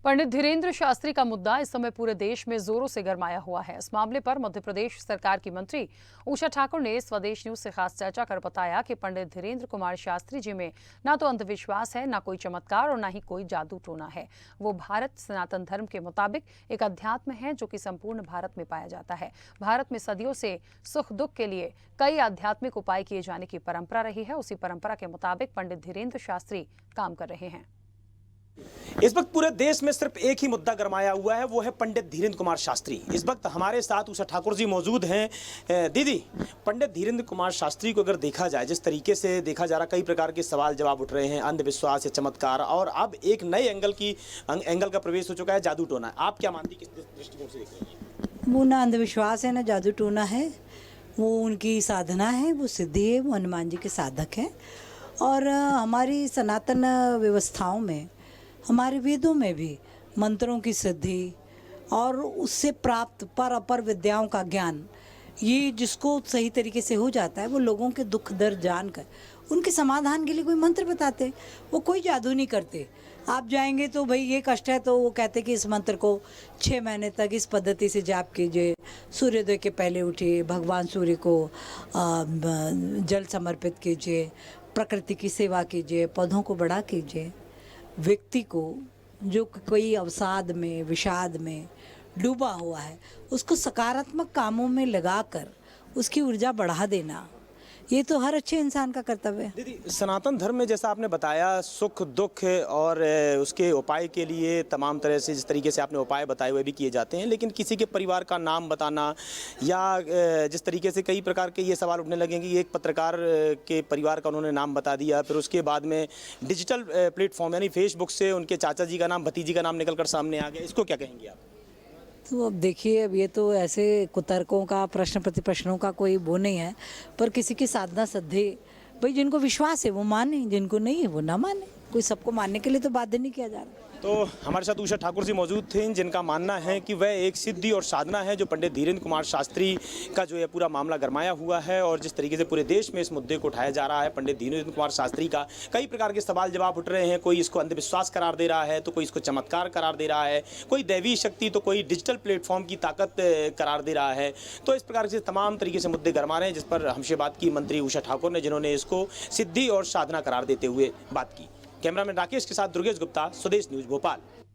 पंडित धीरेन्द्र शास्त्री का मुद्दा इस समय पूरे देश में जोरों से गरमाया हुआ है। इस मामले पर मध्य प्रदेश सरकार की मंत्री उषा ठाकुर ने स्वदेश न्यूज से खास चर्चा कर बताया कि पंडित धीरेन्द्र कुमार शास्त्री जी में ना तो अंधविश्वास है, ना कोई चमत्कार और ना ही कोई जादू टोना है। वो भारत सनातन धर्म के मुताबिक एक अध्यात्म है जो कि संपूर्ण भारत में पाया जाता है। भारत में सदियों से सुख दुख के लिए कई आध्यात्मिक उपाय किए जाने की परंपरा रही है। उसी परंपरा के मुताबिक पंडित धीरेन्द्र शास्त्री काम कर रहे हैं। इस वक्त पूरे देश में सिर्फ एक ही मुद्दा गरमाया हुआ है, वो है पंडित धीरेन्द्र कुमार शास्त्री। इस वक्त हमारे साथ उषा ठाकुर जी मौजूद हैं। दीदी, पंडित धीरेन्द्र कुमार शास्त्री को अगर देखा जाए, जिस तरीके से देखा जा रहा, कई प्रकार के सवाल जवाब उठ रहे हैं, अंधविश्वास या चमत्कार, और अब एक नए एंगल का प्रवेश हो चुका है, जादू टोना। आप क्या मानती, किस दृष्टिकोण से देख रही हैं? वो ना अंधविश्वास है, ना जादू टोना है। वो उनकी साधना है, वो सिद्धि है, वो हनुमान जी के साधक हैं। और हमारी सनातन व्यवस्थाओं में, हमारे वेदों में भी मंत्रों की सिद्धि और उससे प्राप्त पर अपर विद्याओं का ज्ञान, ये जिसको सही तरीके से हो जाता है, वो लोगों के दुख दर्द जानकर उनके समाधान के लिए कोई मंत्र बताते। वो कोई जादू नहीं करते। आप जाएंगे तो भाई ये कष्ट है, तो वो कहते कि इस मंत्र को 6 महीने तक इस पद्धति से जाप कीजिए, सूर्योदय के पहले उठिए, भगवान सूर्य को जल समर्पित कीजिए, प्रकृति की सेवा कीजिए, पौधों को बड़ा कीजिए। व्यक्ति को जो कोई अवसाद में, विषाद में डूबा हुआ है, उसको सकारात्मक कामों में लगाकर उसकी ऊर्जा बढ़ा देना, ये तो हर अच्छे इंसान का कर्तव्य है। दीदी, सनातन धर्म में जैसा आपने बताया, सुख दुख और उसके उपाय के लिए तमाम तरह से, जिस तरीके से आपने उपाय बताए हुए भी किए जाते हैं, लेकिन किसी के परिवार का नाम बताना या जिस तरीके से कई प्रकार के ये सवाल उठने लगे कि एक पत्रकार के परिवार का उन्होंने नाम बता दिया, फिर उसके बाद में डिजिटल प्लेटफॉर्म यानी फेसबुक से उनके चाचा जी का नाम, भतीजी का नाम निकल कर सामने आ गया, इसको क्या कहेंगे आप? तो अब देखिए, अब ये तो ऐसे कुतर्कों का, प्रश्न प्रतिप्रश्नों का कोई वो नहीं है, पर किसी की साधना सिद्धि, भाई जिनको विश्वास है वो माने, जिनको नहीं है वो ना माने। कोई सबको मानने के लिए तो बाध्य नहीं किया जा रहा। तो हमारे साथ उषा ठाकुर जी मौजूद थे, जिनका मानना है कि वह एक सिद्धि और साधना है जो पंडित धीरेन्द्र कुमार शास्त्री का जो है पूरा मामला गरमाया हुआ है। और जिस तरीके से पूरे देश में इस मुद्दे को उठाया जा रहा है, पंडित धीरेन्द्र कुमार शास्त्री का कई प्रकार के सवाल जवाब उठ रहे हैं। कोई इसको अंधविश्वास करार दे रहा है, तो कोई इसको चमत्कार करार दे रहा है, कोई दैवी शक्ति, तो कोई डिजिटल प्लेटफॉर्म की ताकत करार दे रहा है। तो इस प्रकार से तमाम तरीके से मुद्दे गरमा रहे हैं, जिस पर हमसे बात की मंत्री उषा ठाकुर ने, जिन्होंने इसको सिद्धि और साधना करार देते हुए बात की। कैमरामैन राकेश के साथ दुर्गेश गुप्ता, स्वदेश न्यूज, भोपाल।